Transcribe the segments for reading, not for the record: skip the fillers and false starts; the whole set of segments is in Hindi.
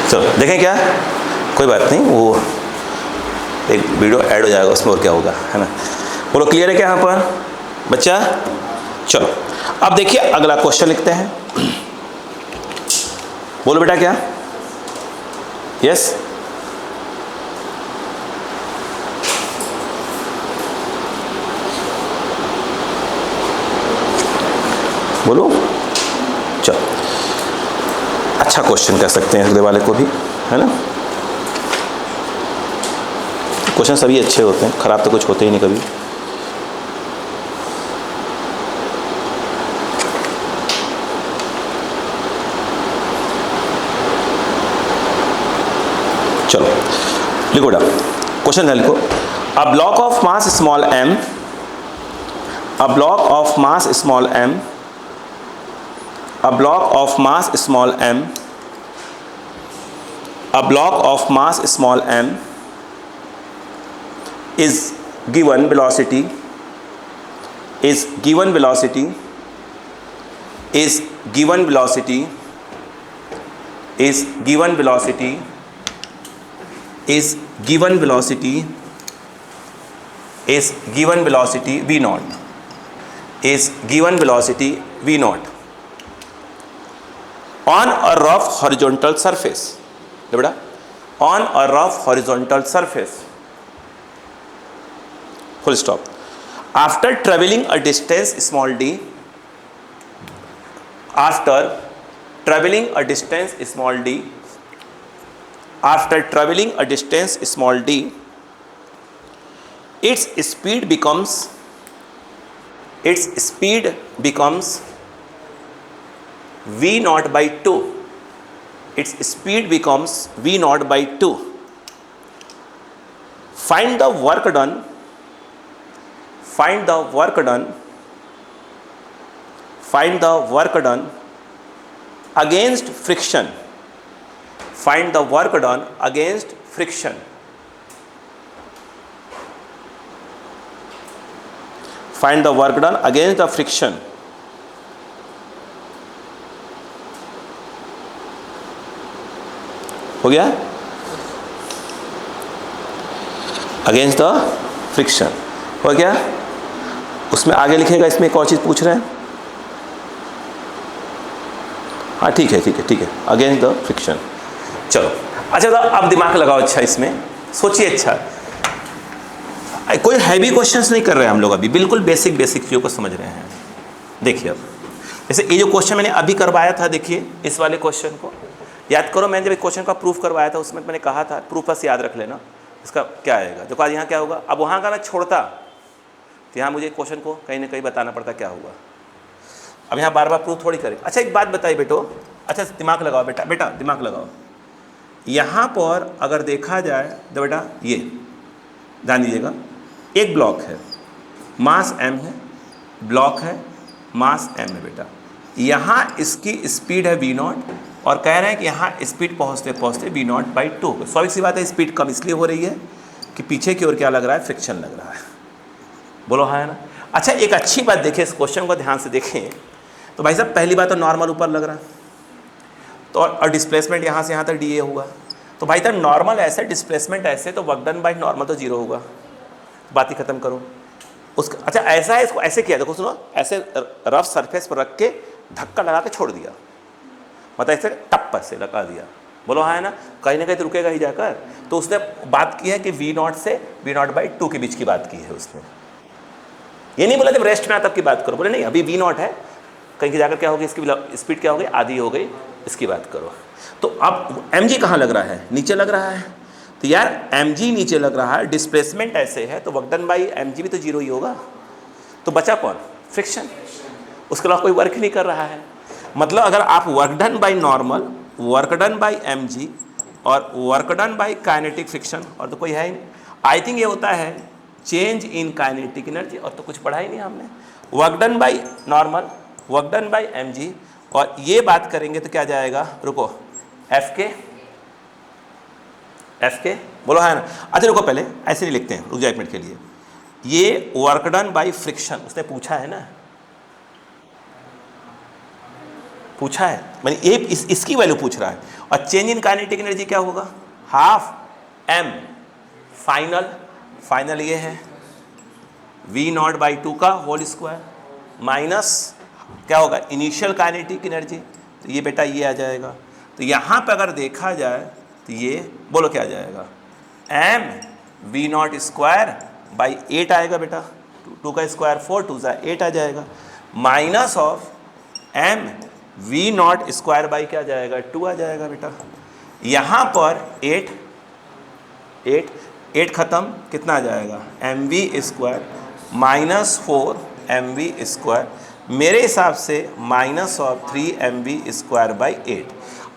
चलो देखें क्या, कोई बात नहीं, वो एक वीडियो ऐड हो जाएगा उसमें, और क्या होगा, है ना। बोलो क्लियर है क्या यहाँ पर बच्चा? चलो अब देखिए अगला क्वेश्चन लिखते हैं। बोलो बेटा क्या? यस बोलो। चलो अच्छा क्वेश्चन कह सकते हैं अगले वाले को भी, है ना। क्वेश्चन सभी अच्छे होते हैं, खराब तो कुछ होते ही नहीं कभी। चलो लिखो बेटा, क्वेश्चन है लिखो। A block of mass small m, a block of mass small m, a block of mass small m, a block of mass small m is given velocity, is given velocity, is given velocity, is given velocity, is given velocity, is given velocity v naught, is given velocity v naught on a rough horizontal surface, बेटा on a rough horizontal surface, full stop. After traveling a distance small d, after traveling a distance small d, after traveling a distance small d, its speed becomes v naught by 2, its speed becomes v naught by 2. Find the work done, find the work done, find the work done against friction, find the work done against friction, find the work done against the friction. हो गया? अगेंस्ट द फ्रिक्शन हो गया। उसमें आगे लिखेगा, इसमें एक और चीज़ पूछ रहे हैं। हाँ ठीक है ठीक है ठीक है, अगेंस्ट द फ्रिक्शन। चलो अच्छा, तो अब दिमाग लगाओ, अच्छा इसमें सोचिए। अच्छा कोई हैवी क्वेश्चंस नहीं कर रहे हैं हम लोग, अभी बिल्कुल बेसिक बेसिक चीज़ों को समझ रहे हैं। देखिए अब जैसे ये जो क्वेश्चन मैंने अभी करवाया था, देखिए इस वाले क्वेश्चन को याद करो। मैंने जब एक क्वेश्चन का प्रूफ करवाया था उसमें मैंने कहा था, प्रूफ बस याद रख लेना इसका क्या आएगा। देखो आज यहाँ क्या होगा, अब वहाँ का मैं छोड़ता तो यहाँ मुझे क्वेश्चन को कहीं ना कहीं बताना पड़ता क्या होगा। अब यहाँ बार बार प्रूफ थोड़ी करें। अच्छा एक बात बताइए बेटो, अच्छा दिमाग लगाओ बेटा, बेटा दिमाग लगाओ। यहाँ पर अगर देखा जाए तो बेटा ये ध्यान दीजिएगा, एक ब्लॉक है, मास m है, ब्लॉक है, मास m है बेटा। यहाँ इसकी स्पीड है v नॉट, और कह रहे हैं कि यहाँ स्पीड पहुँचते पहुँचते v नॉट बाई 2। स्वाभाविक सी बात है, स्पीड कम इसलिए हो रही है कि पीछे की ओर क्या लग रहा है, फ्रिक्शन लग रहा है। बोलो हाँ है ना। अच्छा एक अच्छी बात देखिए, इस क्वेश्चन को ध्यान से देखें तो भाई साहब पहली बात तो नॉर्मल ऊपर लग रहा है, तो और डिस्प्लेसमेंट यहाँ से यहाँ तक डी ए होगा। तो भाई साहब नॉर्मल ऐसे, डिस्प्लेसमेंट ऐसे, तो वर्क डन बाई नॉर्मल तो जीरो होगा। बात ही खत्म करो उसका। अच्छा ऐसा है, इसको ऐसे किया, देखो सुनो, ऐसे रफ सरफेस पर रख के धक्का लगा के छोड़ दिया, मतलब ऐसे टप्पर से लगा दिया। बोलो हाँ है ना, कहीं ना कहीं तो रुकेगा ही जाकर। तो उसने बात की है कि v नॉट से v नॉट बाई 2 के बीच की बात की है उसने। ये नहीं बोला जब रेस्ट में आता तब की बात करो, बोले नहीं अभी v नॉट है, कहीं की जाकर क्या होगी, इसकी स्पीड क्या हो गई, आधी हो गई, इसकी बात करो। तो अब mg कहाँ लग रहा है, नीचे लग रहा है। तो यार mg नीचे लग रहा है, डिस्प्लेसमेंट ऐसे है, तो वर्क डन बाई mg भी तो जीरो ही होगा। तो बचा कौन, फ्रिक्शन, उसके अलावा कोई वर्क ही नहीं कर रहा है। मतलब अगर आप work done by normal, work done by mg और work done by kinetic friction, और तो कोई है ही नहीं। आई थिंक ये होता है चेंज इन काइनेटिक एनर्जी, और तो कुछ पढ़ा ही नहीं हमने। Work done by normal, work done by mg, और ये बात करेंगे तो क्या जाएगा, रुको एफ के बोलो है ना। अच्छा रुको, पहले ऐसे नहीं लिखते हैं, रुक जाओ एक मिनट के लिए। ये वर्क डन बाई फ्रिक्शन उसने पूछा है ना, पूछा है, मैंने ये इसकी वैल्यू पूछ रहा है। और चेंज इन काइनेटिक एनर्जी क्या होगा, हाफ m फाइनल ये है V0/2 का होल स्क्वायर माइनस क्या होगा इनिशियल काइनेटिक एनर्जी, तो ये बेटा ये आ जाएगा। तो यहाँ पे अगर देखा जाए तो ये बोलो क्या आ जाएगा, m V0² आएगा बेटा, 2 का स्क्वायर 4, 2 सा 8 आ जाएगा, माइनस ऑफ m V0² क्या आ जाएगा 2 आ जाएगा बेटा। यहाँ पर 8 खत्म, कितना आ जाएगा mv² माइनस 4 mv², मेरे हिसाब से माइनस ऑफ 3mv²/8।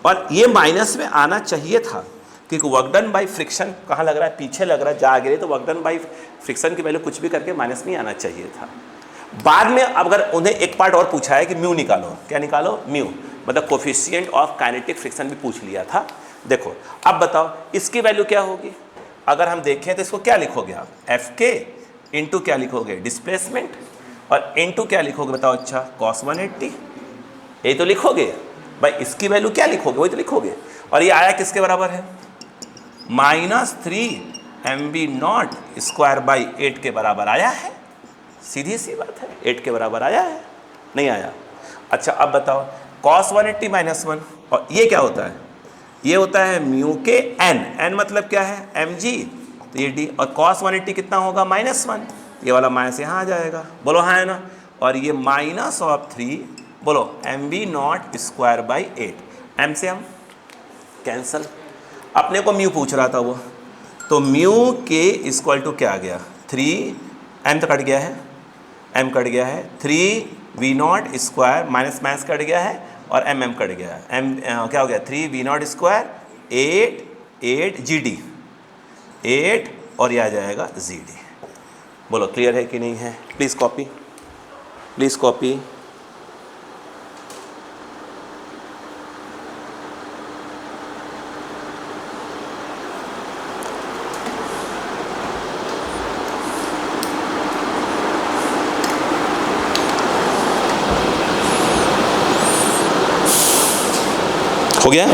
और ये माइनस में आना चाहिए था क्योंकि वर्क डन बाई फ्रिक्शन कहाँ लग रहा है, पीछे लग रहा है, जा गिरे, तो वर्क डन बाई फ्रिक्शन की वैल्यू कुछ भी करके माइनस में आना चाहिए था। बाद में अगर उन्हें एक पार्ट और पूछा है कि म्यू निकालो, क्या निकालो, म्यू मतलब कोफिशिएंट ऑफ काइनेटिक फ्रिक्शन भी पूछ लिया था। देखो अब बताओ इसकी वैल्यू क्या होगी, अगर हम देखें तो इसको क्या लिखोगे आप, एफ के इंटू क्या लिखोगे डिस्प्लेसमेंट, और इंटू क्या लिखोगे बताओ, अच्छा cos 180, यही तो लिखोगे भाई। इसकी वैल्यू क्या लिखोगे, वही तो लिखोगे। और ये आया किसके बराबर है, -3mv0² के बराबर आया है, सीधी सी बात है, 8 के बराबर आया है, नहीं आया। अच्छा अब बताओ cos 180 -1, और ये क्या होता है, ये होता है म्यू के n मतलब क्या है mg, तो ये d, और cos 180 कितना होगा -1, ये वाला माइनस यहाँ आ जाएगा, बोलो हाँ है ना। और ये माइनस ऑफ 3 बोलो mv0²/8, m से हम कैंसल, अपने को म्यू पूछ रहा था वो, तो म्यू के इक्वल टू क्या आ गया 3, m तो कट गया है, m कट गया है, 3v0² माइनस कट गया है, और m कट गया है, m क्या हो गया 3v0², 8 gd, 8 और यह आ जाएगा gd। बोलो क्लियर है कि नहीं है, प्लीज़ कॉपी, प्लीज़ कॉपी। हो गया,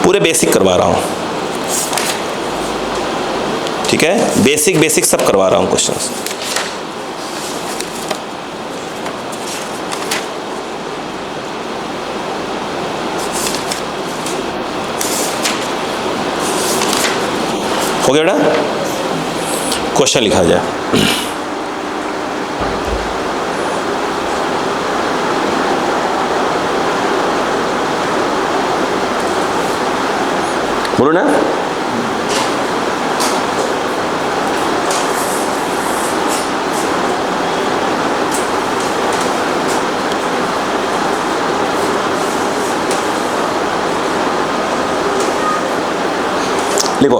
पूरे बेसिक करवा रहा हूँ, ठीक है, बेसिक सब करवा रहा हूँ क्वेश्चंस। हो गया बेटा, क्वेश्चन लिखा जाए। बोलो ना, लिखो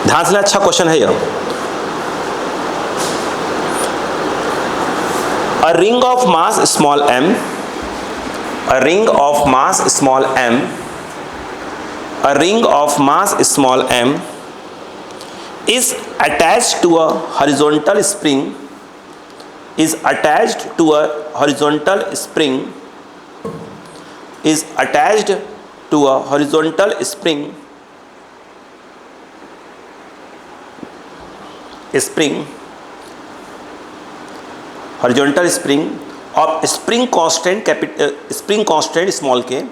ध्यान से, अच्छा क्वेश्चन है यह। A ring of mass small m, a ring of mass small m, a ring of mass small m is attached to a horizontal spring, is attached to a horizontal spring, is attached to a horizontal spring, horizontal spring of spring constant capital, spring constant small k,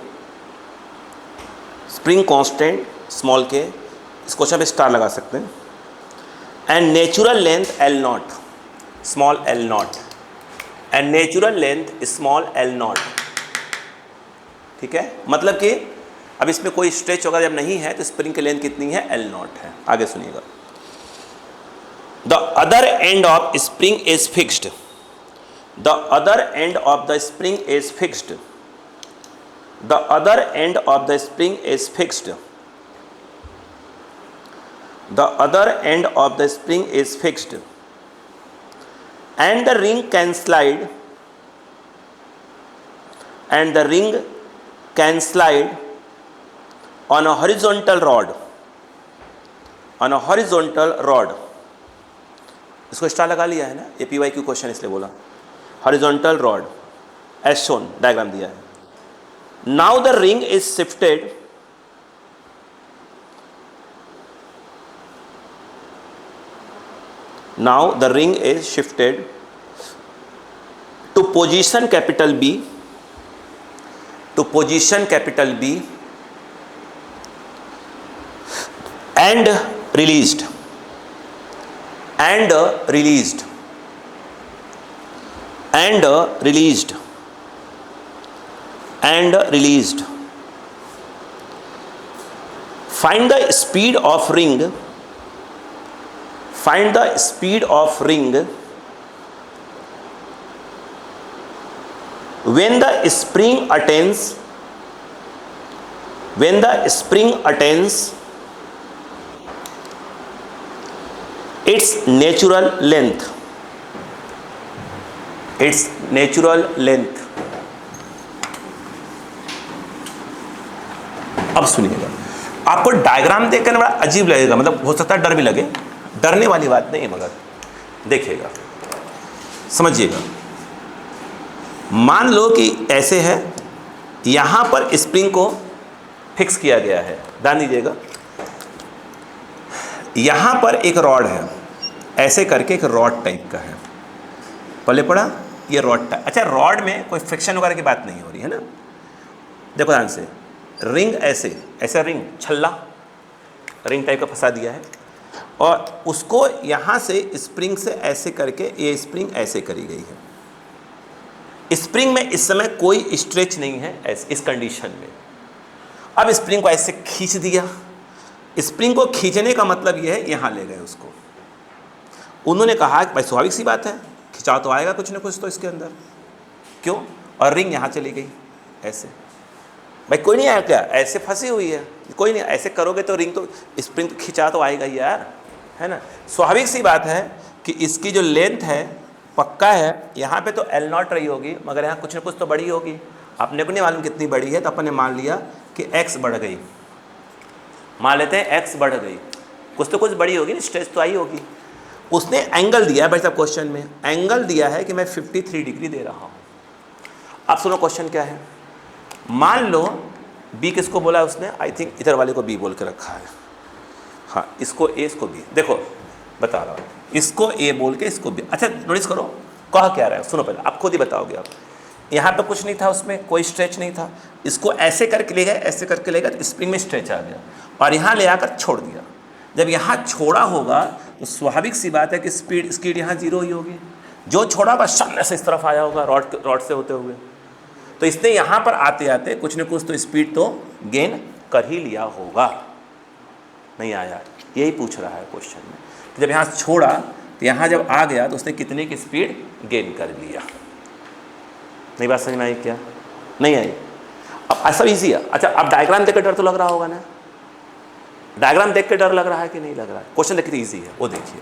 spring constant small के, इस क्वेश्चन पे स्टार लगा सकते हैं, and natural length L0 small L0, and natural length small L0, ठीक है। मतलब कि अब इसमें कोई स्ट्रेच वगैरह जब नहीं है तो स्प्रिंग की लेंथ कितनी है, L0 है। आगे सुनिएगा, the other end of spring is fixed, the other end of the spring is fixed, the other end of the spring is fixed, the other end of the spring is fixed, and the ring can slide, and the ring can slide on a horizontal rod, on a horizontal rod, इसको स्टार लगा लिया है ना, ये PYQ क्वेश्चन इसलिए बोला। Horizontal rod as shown, diagram दिया है। Now the ring is shifted now the ring is shifted to position capital B, to position capital B and released, and released, and released, and released. Find the speed of ring, find the speed of ring when the spring attains, when the spring attains its natural length, its natural length। अब सुनिएगा, आपको डायग्राम देखकर बड़ा अजीब लगेगा, मतलब हो सकता है डर भी लगे, डरने वाली बात नहीं है, मगर देखिएगा, समझिएगा। मान लो कि ऐसे है, यहाँ पर स्प्रिंग को फिक्स किया गया है, ध्यान दीजिएगा। यहाँ पर एक रॉड है, ऐसे करके एक रॉड टाइप का है, पहले पड़ा ये रॉड टाइप। अच्छा, रॉड में कोई फ्रिक्शन वगैरह की बात नहीं हो रही है ना। देखो ध्यान से, रिंग ऐसे, ऐसा रिंग छल्ला रिंग टाइप का फंसा दिया है, और उसको यहाँ से स्प्रिंग से ऐसे करके ये स्प्रिंग ऐसे करी गई है। स्प्रिंग में इस समय कोई स्ट्रेच नहीं है ऐसे, इस कंडीशन में। अब स्प्रिंग को ऐसे खींच दिया, स्प्रिंग को खींचने का मतलब ये है यहाँ ले गए उसको। उन्होंने कहा कि भाई स्वाभाविक सी बात है, खिंचाव तो आएगा कुछ ना कुछ तो इसके अंदर, क्यों, और रिंग यहाँ चली गई ऐसे। भाई कोई नहीं आया क्या, ऐसे फंसी हुई है, कोई नहीं, ऐसे करोगे तो रिंग तो स्प्रिंग तो खिंचा तो आएगा ही यार, है ना। स्वाभाविक सी बात है कि इसकी जो लेंथ है पक्का है, यहाँ पे तो L0 रही होगी, मगर यहाँ कुछ ना कुछ तो बड़ी होगी। अपने को नहीं मालूम कितनी बड़ी है, तो अपन ने मान लिया कि x बढ़ गई, मान लेते हैं x बढ़ गई, कुछ तो कुछ बड़ी होगी ना, स्ट्रेच तो आई होगी। उसने एंगल दिया है भाई साहब, क्वेश्चन में एंगल दिया है कि मैं 53 डिग्री दे रहा हूँ। अब सुनो क्वेश्चन क्या है। मान लो B किसको बोला है उसने, आई थिंक इधर वाले को B बोल के रखा है, हाँ, इसको A इसको B। देखो बता रहा हूँ, इसको A बोल के इसको B। अच्छा नोटिस करो कहा क्या रहा है, सुनो पहले, आप खुद ही बताओगे। आप यहाँ पे कुछ नहीं था, उसमें कोई स्ट्रेच नहीं था, इसको ऐसे करके ले गए, ऐसे करके ले गए, तो स्प्रिंग में स्ट्रेच आ गया, और यहाँ ले आकर छोड़ दिया। जब यहाँ छोड़ा होगा तो स्वाभाविक सी बात है कि स्पीड यहाँ 0 ही होगी। जो छोड़ा बस सामने से इस तरफ आया होगा रॉड से होते हुए, तो इसने यहाँ पर आते आते कुछ न कुछ तो स्पीड तो गेन कर ही लिया होगा, नहीं आया, यही पूछ रहा है क्वेश्चन में। तो जब यहाँ छोड़ा तो यहाँ जब आ गया तो उसने कितने की स्पीड गेन कर लिया। नहीं बात समझ में आई क्या, नहीं आई। अब ऐसा ईजी है। अच्छा अब डायग्राम देख के डर तो लग रहा होगा ना, डायग्राम देख के डर लग रहा है कि नहीं लग रहा है। क्वेश्चन देखिए ईजी है, वो देखिए।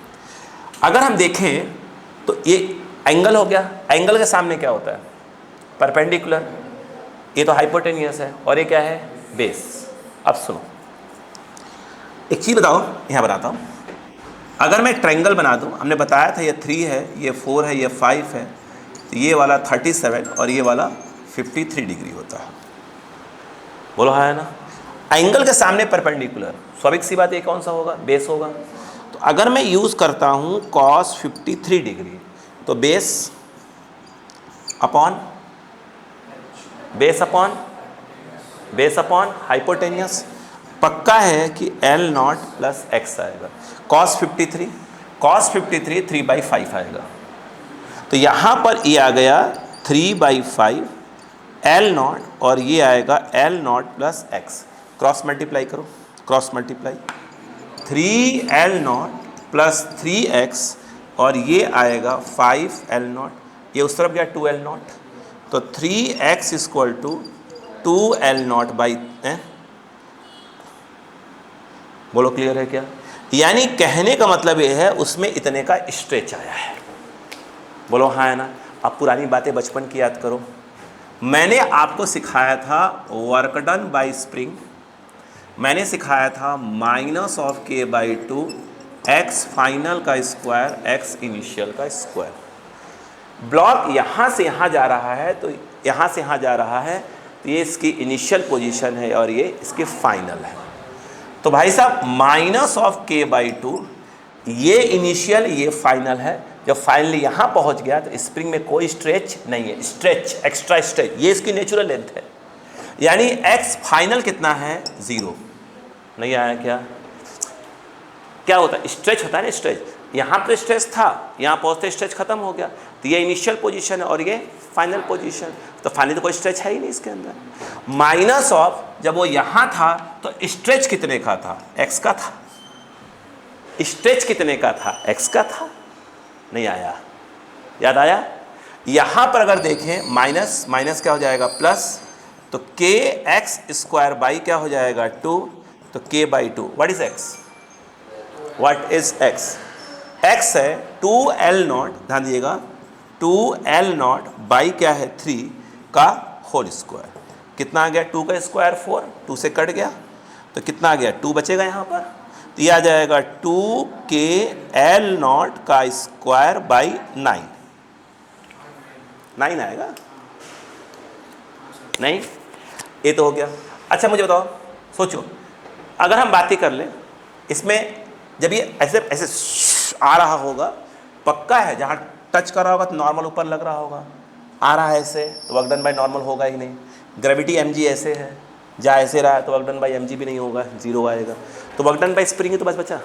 अगर हम देखें तो ये एंगल हो गया, एंगल के सामने क्या होता है, परपेंडिकुलर, ये तो हाइपोटेनियस है, और ये क्या है, बेस। अब सुनो एक चीज़ बताओ, यहाँ बताता हूँ। अगर मैं ट्रायंगल बना दूँ, हमने बताया था ये 3 है, ये 4 है, ये 5 है, तो ये वाला 37 और ये वाला 53 डिग्री होता है। बोलो हाँ है ना। एंगल के सामने परपेंडिकुलर, स्वाभाविक सी बात, ये कौन सा होगा, बेस होगा। तो अगर मैं यूज़ करता हूँ cos 53 डिग्री, तो base upon base upon hypotenuse, पक्का है कि L0 प्लस x आएगा। cos 53 3/5 आएगा, तो यहाँ पर ये आ गया 3/5 L0, और ये आएगा L0 plus x। Cross multiply करो, cross multiply, 3L0 plus 3x, और ये आएगा 5L0, ये उस तरफ गया 2L0, तो 3x equal to 2L0 by, बोलो क्लियर है क्या। यानी कहने का मतलब ये है उसमें इतने का स्ट्रेच आया है। बोलो हाँ है ना। अब पुरानी बातें बचपन की याद करो। मैंने आपको सिखाया था वर्क डन बाय स्प्रिंग, मैंने सिखाया था -(k/2) एक्स फाइनल का स्क्वायर एक्स इनिशियल का स्क्वायर। ब्लॉक यहाँ से यहाँ जा रहा है तो यहाँ से यहाँ जा रहा है तो ये इसकी इनिशियल पोजीशन है और ये इसकी फाइनल है। तो भाई साहब माइनस ऑफ k/2 ये इनिशियल ये फाइनल है। जब फाइनली यहाँ पहुँच गया तो स्प्रिंग में कोई स्ट्रेच नहीं है, स्ट्रेच एक्स्ट्रा स्ट्रेच ये इसकी नेचुरल लेंथ है। यानी x फाइनल कितना है 0। नहीं आया क्या? क्या होता है स्ट्रेच होता है ना, स्ट्रेच यहाँ पर स्ट्रेच था, यहाँ पहुँचते स्ट्रेच खत्म हो गया तो ये इनिशियल पोजीशन है और ये फाइनल पोजीशन। तो फाइनल तो कोई स्ट्रेच है ही नहीं इसके अंदर। माइनस ऑफ जब वो यहाँ था तो स्ट्रेच कितने का था? x का था। स्ट्रेच कितने का था? x का था। नहीं आया? याद आया? यहाँ पर अगर देखें माइनस माइनस क्या हो जाएगा प्लस, तो kx² बाई क्या हो जाएगा 2, तो k/2 what is x? What is x? x है 2L0, ध्यान दीजिएगा 2L0 बाई क्या है 3 का होल स्क्वायर। कितना आ गया? 2 का स्क्वायर 4, 2 से कट गया तो कितना आ गया? 2 बचेगा यहाँ पर तो ये आ जाएगा 2kL0 का स्क्वायर बाई 9। 9 आएगा? नहीं, ये तो हो गया। अच्छा मुझे बताओ, सोचो अगर हम बातें कर लें इसमें, जब ये ऐसे ऐसे आ रहा होगा, पक्का है जहाँ टच कर रहा होगा तो नॉर्मल ऊपर लग रहा होगा, आ रहा है ऐसे तो वर्क डन बाय नॉर्मल होगा ही नहीं। ग्रेविटी mg ऐसे है, जहाँ ऐसे रहा है तो वर्क डन बाय mg भी नहीं होगा, 0 आएगा। तो वर्क डन बाय स्प्रिंग ही तो बस बचा।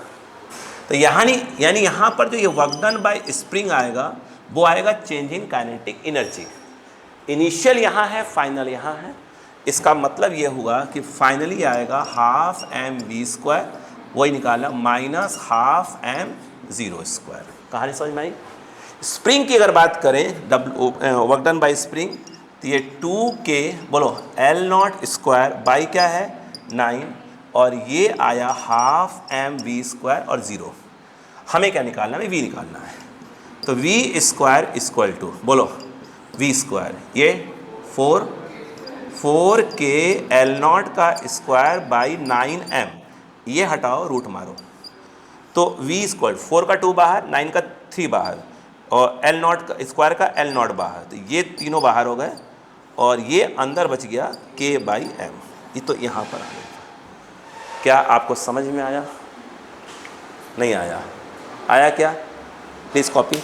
तो यहाँ नहीं, यानी यहाँ पर जो ये वर्क डन बाय स्प्रिंग आएगा वो आएगा change in kinetic energy. Initial यहाँ है, फाइनल यहाँ है। इसका मतलब ये हुआ कि फाइनली आएगा ½ mv², वही निकाला -12m0²। कहानी समझ में आई? स्प्रिंग की अगर बात करें वर्क डन बाय स्प्रिंग तो ये 2k बोलो L0² बाई क्या है 9 और ये आया ½ mv² और 0। हमें क्या निकालना है? v निकालना है। तो v² इक्वल टू बोलो v², ये 4k L0 का स्क्वायर बाई 9m, ये हटाओ रूट मारो तो v², 4 का 2 बाहर, 9 का 3 बाहर और L0 का स्क्वायर का L0 बाहर, तो ये तीनों बाहर हो गए और ये अंदर बच गया k/m। ये तो यहाँ पर आ गया। क्या आपको समझ में आया? नहीं आया? आया क्या? Please copy,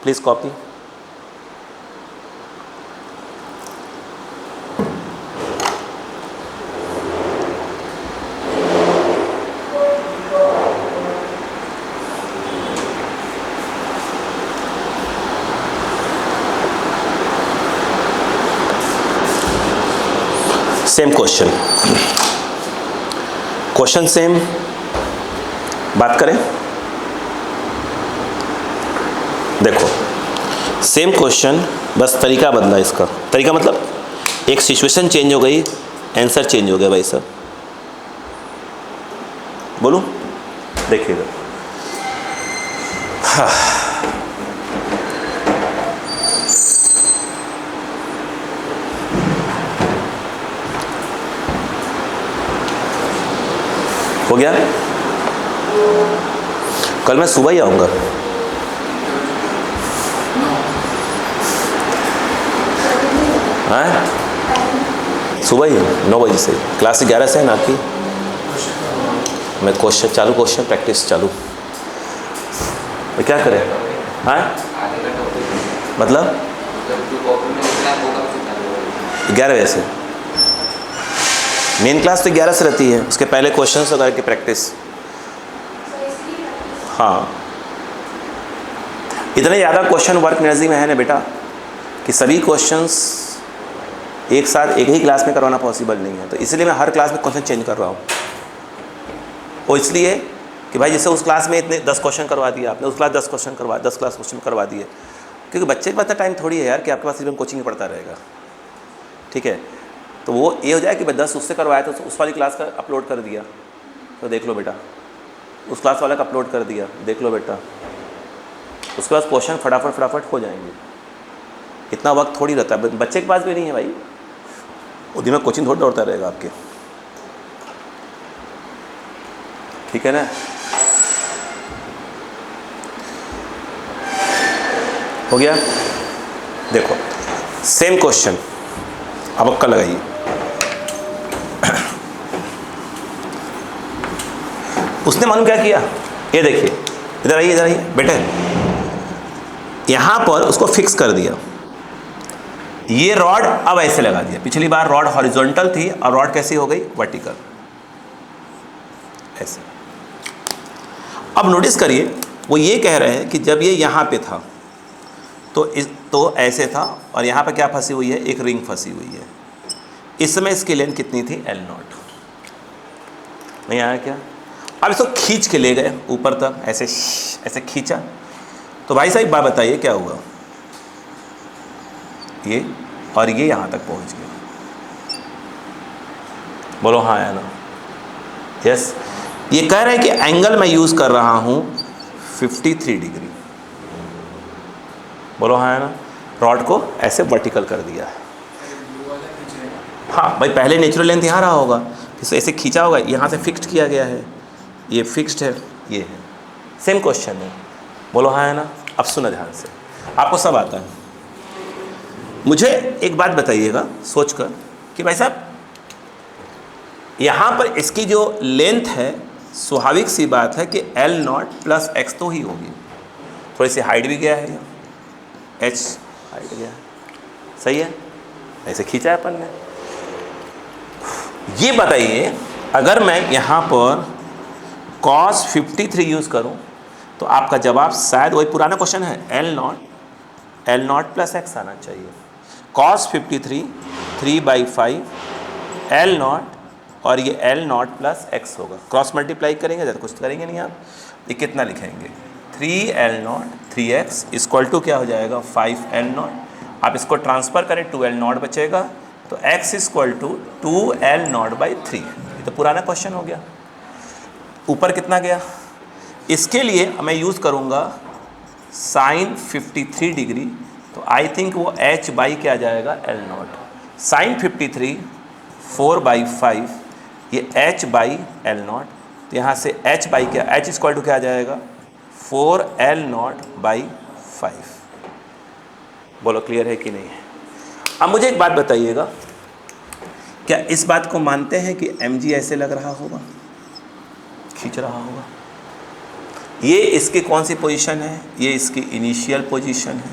please copy. Same question, question same. बात करें, देखो सेम क्वेश्चन, बस तरीका बदला इसका। तरीका मतलब एक सिचुएशन चेंज हो गई, आंसर चेंज हो गया भाई साहब। बोलूं? देखिएगा, हाँ हो गया। कल मैं सुबह ही आऊँगा। हाँ सुबह ही 9 बजे से, क्लास 11 से है ना आपकी। मैं क्वेश्चन चालू, क्वेश्चन प्रैक्टिस चालू। मैं क्या करें? हाँ मतलब 11 बजे से मेन क्लास तो 11 से रहती है, उसके पहले क्वेश्चंस वगैरह की प्रैक्टिस। हाँ इतने ज़्यादा क्वेश्चन वर्क एनर्जी में है ना बेटा कि सभी क्वेश्चंस एक साथ एक ही क्लास में करवाना पॉसिबल नहीं है। तो इसलिए मैं हर क्लास में क्वेश्चन चेंज कर रहा हूँ। वो इसलिए कि भाई जैसे उस क्लास में इतने 10 क्वेश्चन करवा दिए आपने, उस क्लास 10 क्वेश्चन करवा 10 क्लास क्वेश्चन करवा दिए, क्योंकि बच्चे के पास इतना टाइम थोड़ी है यार कि आपके पास सिर्फ कोचिंग पढ़ता रहेगा। ठीक है, तो वो ये हो जाए कि भाई 10 उससे करवाया तो उस वाली क्लास का अपलोड कर दिया, तो देख लो बेटा उस क्लास वाले का अपलोड कर दिया, देख लो बेटा उसके बाद क्वेश्चन फटाफट फटाफट हो जाएंगे। इतना वक्त थोड़ी रहता है, बच्चे के पास भी नहीं है भाई, वो दिन में कोचिंग थोड़ी दौड़ता रहेगा आपके। ठीक है ना। हो गया। देखो सेम क्वेश्चन अब अक्का लगाइए। उसने मालूम क्या किया, ये देखिए, इधर आइए बेटे, यहां पर उसको फिक्स कर दिया। ये रॉड अब ऐसे लगा दिया। पिछली बार रॉड हॉरिजॉन्टल थी और रॉड कैसी हो गई, वर्टिकल, ऐसे। अब नोटिस करिए, वो ये कह रहे हैं कि जब ये यहां पे था तो ऐसे था, और यहां पे क्या फंसी हुई है, एक रिंग फंसी हुई है। इस समय इसकी लेंथ कितनी थी, L0। नहीं आया क्या? अब इसको खींच के ले गए ऊपर तक, ऐसे ऐसे खींचा, तो भाई साहब बात बताइए क्या हुआ, ये और ये यहां तक पहुंच गया। बोलो हाँ या ना। यस। ये कह रहे हैं कि एंगल मैं यूज कर रहा हूं 53 डिग्री। बोलो हाँ या ना। रॉड को ऐसे वर्टिकल कर दिया है। हाँ भाई, पहले नेचुरल लेंथ यहाँ रहा होगा, फिर ऐसे खींचा होगा, यहाँ से फिक्स्ड किया गया है, ये फिक्स्ड है, ये है। सेम क्वेश्चन है। बोलो हाँ या ना। अब सुनो ध्यान से, आपको सब आता है। मुझे एक बात बताइएगा सोचकर कि भाई साहब, यहाँ पर इसकी जो लेंथ है, स्वाभाविक सी बात है कि L0 प्लस x तो ही होगी। थोड़ी सी हाइट भी गया है, h हाइट गया है, सही है, ऐसे खींचा है अपन ने। ये बताइए, अगर मैं यहाँ पर cos 53 यूज़ करूँ तो आपका जवाब शायद वही पुराना क्वेश्चन है, L0 प्लस x आना चाहिए। cos 53 3/5 L0 और ये L0 प्लस x होगा। क्रॉस मल्टीप्लाई करेंगे, ज़रा कुछ करेंगे नहीं आप, ये कितना लिखेंगे, 3L0 3x इक्वल टू क्या हो जाएगा, 5L0। आप इसको ट्रांसफ़र करें, 2L0 बचेगा, तो x इक्वल टू 2L0/3। ये तो पुराना क्वेश्चन हो गया। ऊपर कितना गया, इसके लिए मैं यूज़ करूँगा साइन 53 डिग्री, तो आई थिंक वो h बाई क्या जाएगा, L0। साइन 53 4/5, ये h बाई L0, तो यहाँ से h बाई क्या, h इक्वल टू क्या आ जाएगा, 4L0/5। बोलो क्लियर है कि नहीं है। अब मुझे एक बात बताइएगा, क्या इस बात को मानते हैं कि mg ऐसे लग रहा होगा, खींच रहा होगा? ये इसकी कौन सी पोजीशन है, ये इसकी इनिशियल पोजीशन है,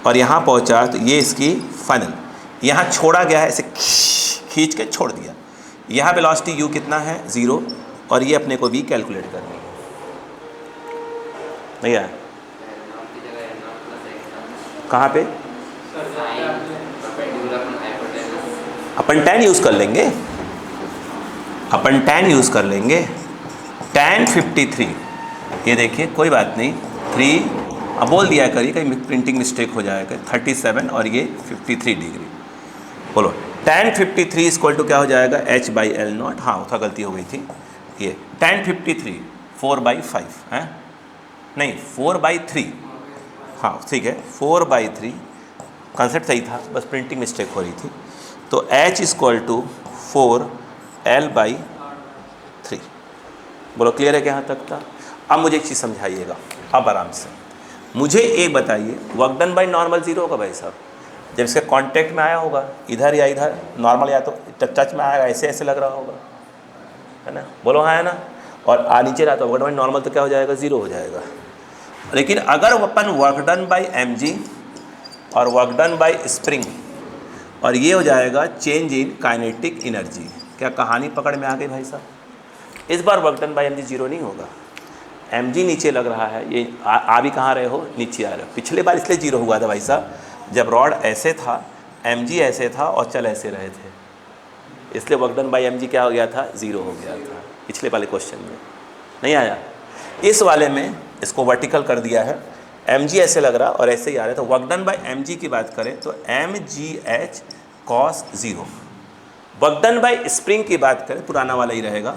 और यहाँ पहुँचा तो ये इसकी फाइनल। यहाँ छोड़ा गया है, ऐसे खींच के छोड़ दिया। यहाँ वेलोसिटी u कितना है, 0, और ये अपने को v कैलकुलेट करनी है। नहीं आया? कहाँ पे? अपन tan यूज़ कर लेंगे, अपन tan यूज़ कर लेंगे। tan 53, ये देखिए कोई बात नहीं, 3, अब बोल दिया करिए, कहीं प्रिंटिंग मिस्टेक हो जाएगा, 37 और ये 53 डिग्री। बोलो tan 53 इक्वल टू क्या हो जाएगा, h बाई L0। हाँ उतना गलती हो गई थी, ये tan 53 4/5 है, नहीं 4/3, हाँ ठीक है 4/3, कंसेप्ट सही था, बस प्रिंटिंग मिस्टेक हो रही थी। तो h इक्वल टू 4L/3। बोलो क्लियर है कि यहाँ तक था? अब मुझे एक चीज़ समझाइएगा, अब आराम से मुझे एक बताइए, वर्क डन बाई नॉर्मल 0 होगा भाई साहब, जब इसके कांटेक्ट में आया होगा, इधर या इधर नॉर्मल, या तो टच में आएगा, ऐसे ऐसे लग रहा होगा, है ना। बोलो हाँ है ना। और नीचे रहा तो वर्क डन बाई नॉर्मल तो क्या हो जाएगा, 0 हो जाएगा। लेकिन अगर अपन वर्क डन बाई mg और वर्क डन बाई स्प्रिंग, और ये हो जाएगा चेंज इन काइनेटिक एनर्जी, क्या कहानी पकड़ में आ गई भाई साहब? इस बार वर्क डन बाई mg 0 नहीं होगा, mg नीचे लग रहा है, ये आ भी कहाँ रहे हो, नीचे आ रहे हो। पिछले बार इसलिए 0 हुआ था भाई साहब, जब रॉड ऐसे था, mg ऐसे था और चल ऐसे रहे थे, इसलिए वर्क डन बाई mg क्या हो गया था, 0 हो गया था पिछले वाले क्वेश्चन में। नहीं आया? इस वाले में इसको वर्टिकल कर दिया है, mg ऐसे लग रहा और ऐसे ही आ रहा है, तो वर्क डन बाई mg की बात करें तो mgh cos 0। Work done by spring की बात करें, पुराना वाला ही रहेगा,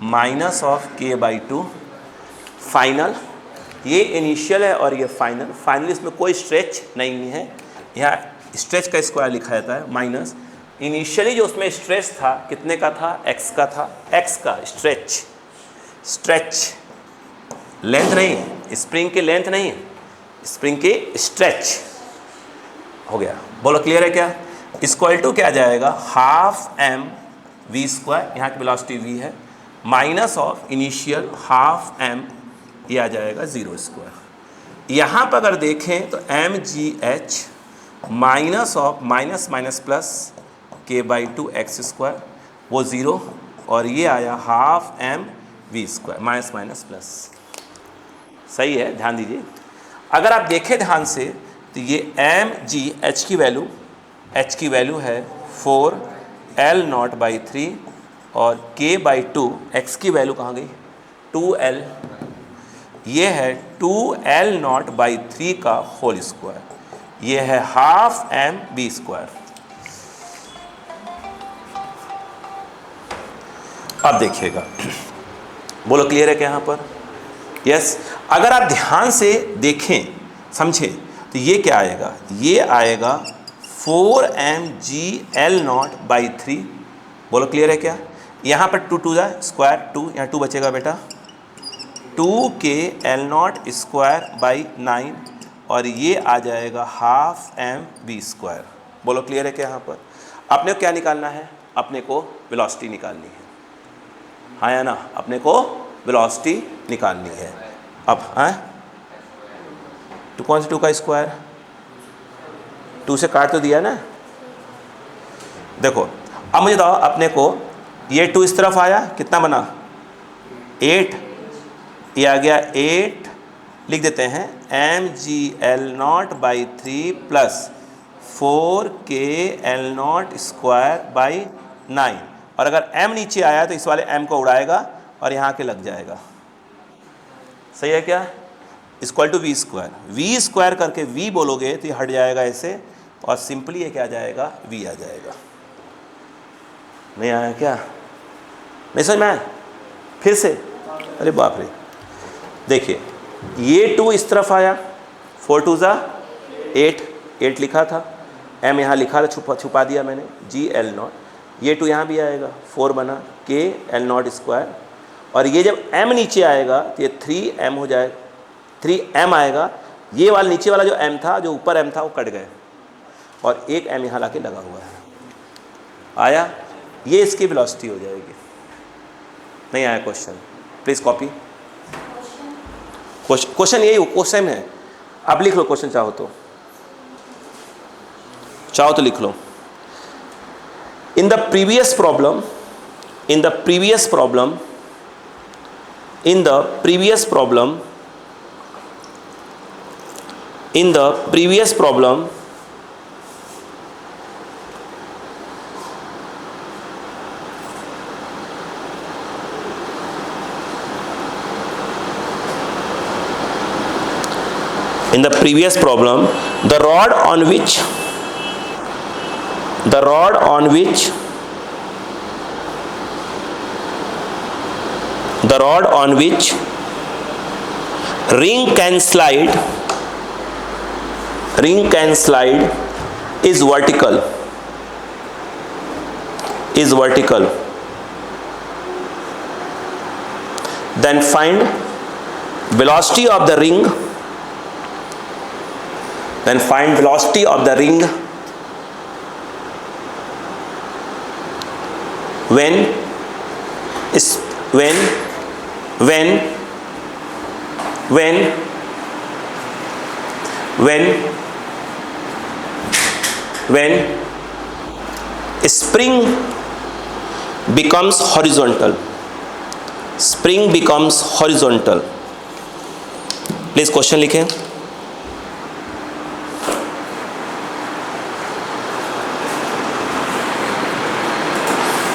-k/2 फाइनल, ये इनिशियल है और ये फाइनल। फाइनल इसमें कोई स्ट्रेच नहीं है, यहाँ स्ट्रेच का स्क्वायर लिखा जाता है, माइनस इनिशियली जो उसमें स्ट्रेच था कितने का था, x का था, x का स्ट्रेच स्ट्रेच, लेंथ नहीं, स्प्रिंग की लेंथ नहीं, स्प्रिंग की स्ट्रेच हो गया। बोलो क्लियर है क्या? इक्वल टू क्या आ जाएगा, हाफ एम वी स्क्वायर, यहाँ की वेलोसिटी वी है, minus of initial half M, ये आ जाएगा 0 स्क्वायर। यहाँ पर अगर देखें तो M G H minus of minus minus plus के बाई 2 एक्स स्क्वायर, वो 0, और ये आया half M V square, minus minus plus. सही है, ध्यान दीजिए। अगर आप देखें ध्यान से तो ये एम जी एच की वैल्यू है 4 एल नॉट बाई 3, और के बाई 2 एक्स की वैल्यू कहाँ गई, 2l, ये है 2l नॉट बाई 3 का होल स्क्वायर, ये है हाफ एम बी स्क्वायर। अब देखिएगा, बोलो क्लियर है क्या यहाँ पर? यस। अगर आप ध्यान से देखें, समझें, तो ये क्या आएगा, ये आएगा 4mg l0 बाई 3। बोलो क्लियर है क्या? यहाँ पर 2 2 जा स्क्वायर 2, यहाँ 2 बचेगा बेटा, 2k l0 स्क्वायर बाई 9, और ये आ जाएगा हाफ एम बी स्क्वायर। बोलो क्लियर है क्या? यहाँ पर अपने को क्या निकालना है, अपने को वेलोसिटी निकालनी है, हाँ या ना? अपने को वेलोसिटी निकालनी है। अब हाँ, 2 कौन से 2 का स्क्वायर, 2 से काट तो दिया ना। देखो अब मुझे बताओ, अपने को ये 2 इस तरफ आया, कितना बना, 8, ये आ गया 8, लिख देते हैं M G L not by 3 plus 4k l0 square by 9, और अगर m नीचे आया तो इस वाले m को उड़ाएगा और यहाँ के लग जाएगा। सही है क्या? Equal to V square, V square करके v बोलोगे तो ये हट जाएगा ऐसे, और सिंपली ये क्या आ जाएगा, v आ जाएगा। नहीं आया क्या? नहीं समझ में आया? फिर से, अरे बाप रे, देखिए ये 2 इस तरफ आया, 4 2 जा 8 लिखा था, m यहाँ लिखा था, छुपा दिया मैंने, g l0, ये 2 यहाँ भी आएगा, 4 बना k l0 स्क्वायर, और ये जब m नीचे आएगा तो ये 3m हो जाएगा, 3m आएगा, ये वाला नीचे वाला जो m था, जो ऊपर m था, वो कट गए, और एक m यहाँ लाके लगा हुआ है, आया, ये इसकी वेलोसिटी हो जाएगी। नहीं आया क्वेश्चन? Please copy. क्वेश्चन यही क्वेश्चन है, अब लिख लो क्वेश्चन, चाहो तो लिख लो। In the previous problem the rod on which ring can slide is vertical. Then find velocity of the ring. When spring becomes horizontal. Please question लिखें।